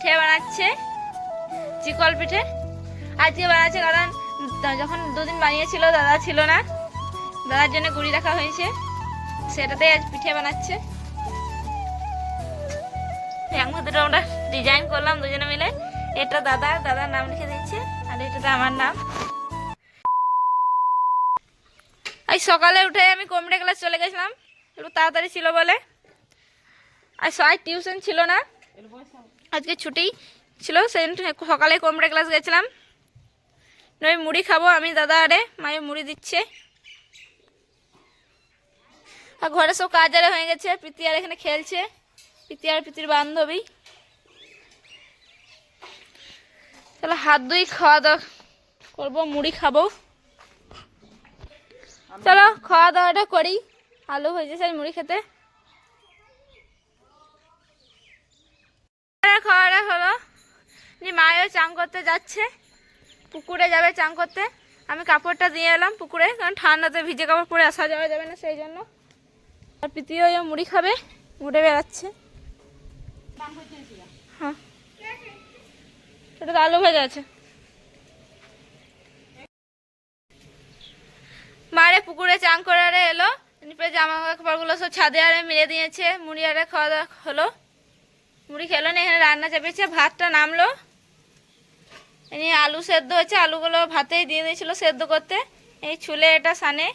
পিঠে বানাচ্ছে, চিকল পিঠে। আজকে বানাচ্ছে কারণ যখন দুদিন বানিয়েছিল দাদা ছিল না, দাদার জন্য গুঁড়ি রাখা হয়েছে, সেটাতেই আজ পিঠে বানাচ্ছে। দুটো আমরা ডিজাইন করলাম দুজনে মিলে। এটা দাদার নাম লিখে দিচ্ছে, আর এটাতে আমার নাম। আজ সকালে উঠে আমি কম্পিউটার ক্লাস চলে গেছিলাম, একটু তাড়াতাড়ি ছিল বলে। আর সবাই টিউশন ছিল না, আজকে ছুটি ছিল, সেই সকালে কম্পিউটার ক্লাস গেছিলাম। নয় মুড়ি খাবো আমি, দাদা আরে মায়ে মুড়ি দিচ্ছে। আর ঘরে সব কাজ আরে হয়ে গেছে, প্রীতি আর এখানে খেলছে, প্রীতি আর প্রীতির বান্ধবী। তাহলে হাত ধুই খাওয়া দাওয়া করবো, মুড়ি খাবো। চলো খাওয়া দাওয়াটা করি, আলু হয়ে যাচ্ছে মুড়ি খেতে। খাওয়াটা হলো যে মায়েও চান করতে যাচ্ছে, পুকুরে যাবে চান করতে। আমি কাপড়টা দিয়ে এলাম পুকুরে, কারণ ঠান্ডাতে ভিজে কাপড় পরে আসা যাওয়া যাবে না, সেই জন্য। আর প্রীতিও মুড়ি খাবে, উঠে বেড়াচ্ছে। হ্যাঁ, এটা তো আলু ভেজা আছে। মারে পুকুরে চান করে আরে এলো, জামা কাপড়গুলো সব ছাদে আরে মিলে দিয়েছে। মুড়ি আরে খাওয়া দাওয়া হলো, মুড়ি খেলো না, এখানে রান্না চাপিয়েছে। ভাতটা নামলো, এনে আলু সেদ্ধ হচ্ছে, আলুগুলো ভাতেই দিয়ে দিয়েছিল সেদ্ধ করতে। এই ছুলে এটা সানে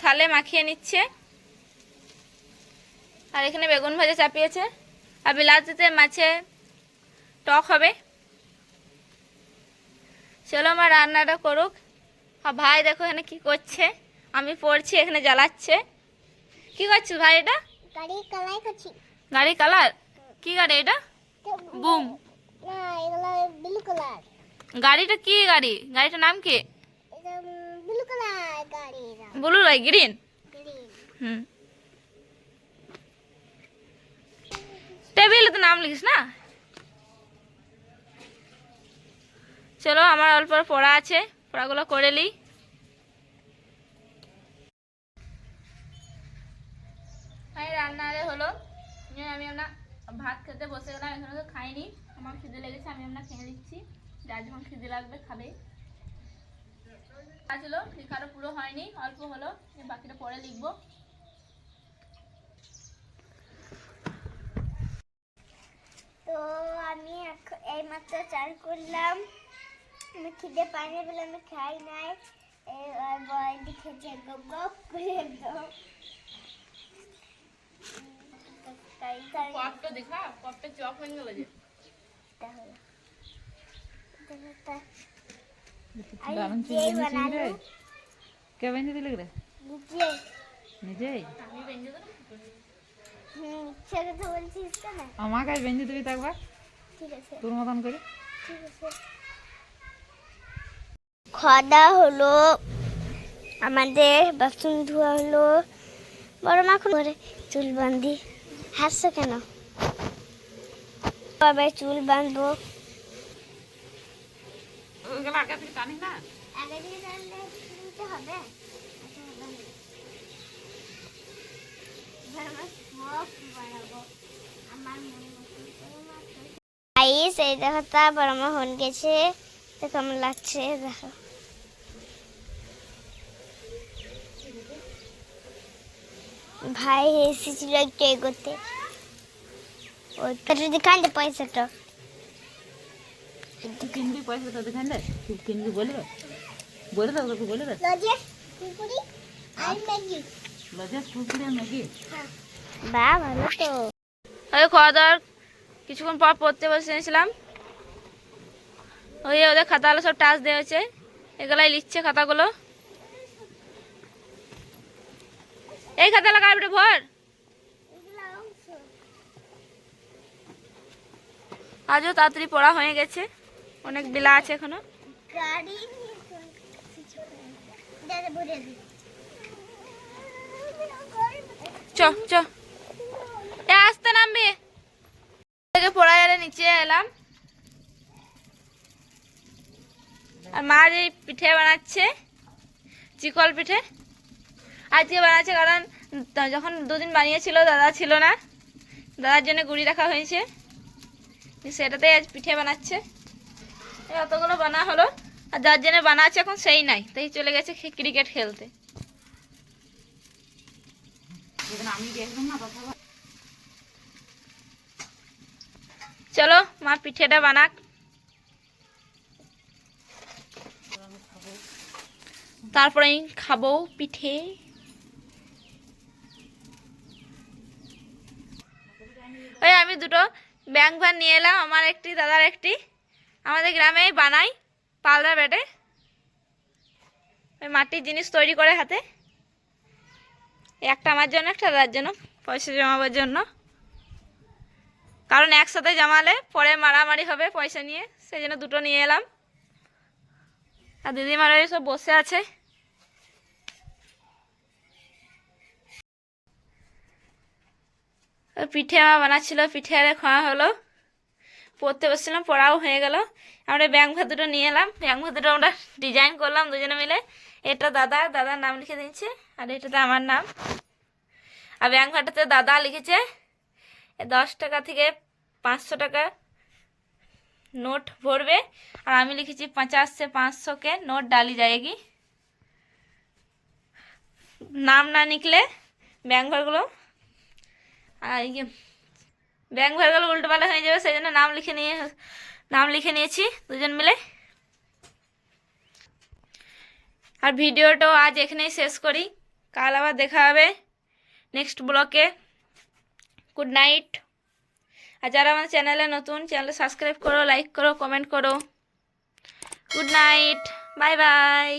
থালে মাখিয়ে নিচ্ছে। আর এখানে বেগুন ভাজা চাপিয়েছে, আর বিলাতিতে মাছে টক হবে। চলো আমার রান্নাটা করুক। আর ভাই দেখো এখানে কি করছে, আমি পড়ছি, এখানে জ্বালাচ্ছে। কি করছিস ভাই? এটা গাড়ি কালাই করছি। গাড়ি কালার? কি গাড়ি এটা? বুম না, এগুলো ব্লু কালার। গাড়িটা কি গাড়ি? গাড়িটার নাম কি? এটা ব্লু কালার গাড়ি। ব্লু নয়, গ্রিন। গ্রিন। টেবিলে তো নাম লিখিস না। চলো আমার অল্প পড়া আছে, পড়াগুলো করে নি। রান্না হলো, আমি আপনার ভাত খেতে বসে গেলাম। এখানে তো খাইনি, আমার খিদে লেগেছে, আমি আপনার খেয়ে দিচ্ছি। যার যখন খিদে লাগবে খাবে। ছিল লেখাটা পুরো হয়নি, অল্প হলো, বাকিটা পরে লিখবো। তো আমি এইমাত্র চান করলাম, আমি খিদে পাইনি বলে আমি খাই নাই। বয়দি খেতে গপ গপ করে একদম। কপটা দেখা, কপটা চক হয়ে গেল যে। কে বেঁধে দিলে রে? নিজেই? সে কথা বলছিস না, আমাকে বেঁধে দিবি তো একবার, ঠিক আছে তোর মতন করে। ঠিক আছে। খাওয়া দাওয়া হলো, আমাদের বাসন ধোয়া হলো, বড় মাখন করে চুল বাঁধি। হাসছো কেন? আবার চুল বাঁধবো। আগে থেকে টানি না, আগে থেকে টানলে নিতে হবে। এই দেখো, তারপর আমার হন গেছে, তো কেমন লাগছে দেখো। ভাই এসেছিল একটু এগোতে, ওইটা দেখান দে পয়সাটা। কিনবি পয়সাটা দেখান দে, কিনবি বলবে, বলে দাও তোকে, বলে দাও। লজেস কুকুরি আর ম্যাগি। লজেস কুকুরি আর ম্যাগি। বাহ, ভালো তো। ওই খাওয়া দাওয়ার কিছুক্ষণ পর পড়তে বসে নিয়েছিলাম। ওই ওদের খাতাগুলো সব টাচ দেওয়া হয়েছে, এগুলাই লিখছে খাতাগুলো। এই খাতা লাগা বেটা ভর। আজও তাড়াতাড়ি পড়া হয়ে গেছে, অনেক বেলা আছে এখনো। চ চ, আসতে নামবি। পড়ায় নিচে এলাম, আর মা যে পিঠে বানাচ্ছে, চিকল পিঠে। আজকে বানাচ্ছে কারণ যখন দুদিন বানিয়েছিল দাদা ছিল না, দাদার জন্য গুড়ি রাখা হয়েছে, সেটাতেই আজ পিঠে বানাচ্ছে। এই অতগুলো বানা হলো, আর যার জন্য বানাচ্ছে এখন সেই নাই, তাই চলে গেছে ক্রিকেট খেলতে। চলো মা পিঠেটা বানাক, তারপরে আমি খাবো পিঠে। ওই আমি দুটো ব্যাং ভ্যান নিয়ে এলাম, আমার একটি দাদার একটি। আমাদের গ্রামে বানাই পালরা বেটে, ওই মাটির জিনিস তৈরি করে হাতে। একটা আমার জন্য, একটা দাদার জন্য, পয়সা জমাবার জন্য। কারণ একসাথে জমালে পরে মারামারি হবে পয়সা নিয়ে, সেই জন্য দুটো নিয়ে এলাম। আর দিদিমারা সব বসে আছে। পিঠে আমার বানাচ্ছিল, পিঠে আরে খাওয়া হলো, পড়তে বসছিলাম, পড়াও হয়ে গেল। আমরা ব্যাং ভাত দুটো নিয়ে এলাম, ব্যাং ভাত দুটো আমরা ডিজাইন করলাম দুজনে মিলে। এটা দাদার নাম লিখে দিয়েছে, আর এটাতে আমার নাম। আর ব্যাং ভাতটাতে দাদা লিখেছে 10 টাকা থেকে 500 টাকা নোট ভরবে, আর আমি লিখেছি 50 से 500 के नोट डाली जाएगी। নাম না লিখলে ব্যাং ভাতগুলো আর ব্যাং ভাতগুলো উল্টোপাল্টা হয়ে যাবে, সেই জন্য নাম লিখে নিয়েছি দুজন মিলে। আর ভিডিওটাও আজ এখানেই শেষ করি, কাল আবার দেখা হবে নেক্সট ব্লগে। Good night. আর যারা আমার চ্যানেলে নতুন, চ্যানেলটা সাবস্ক্রাইব করো, লাইক করো, কমেন্ট করো। Good night, bye bye.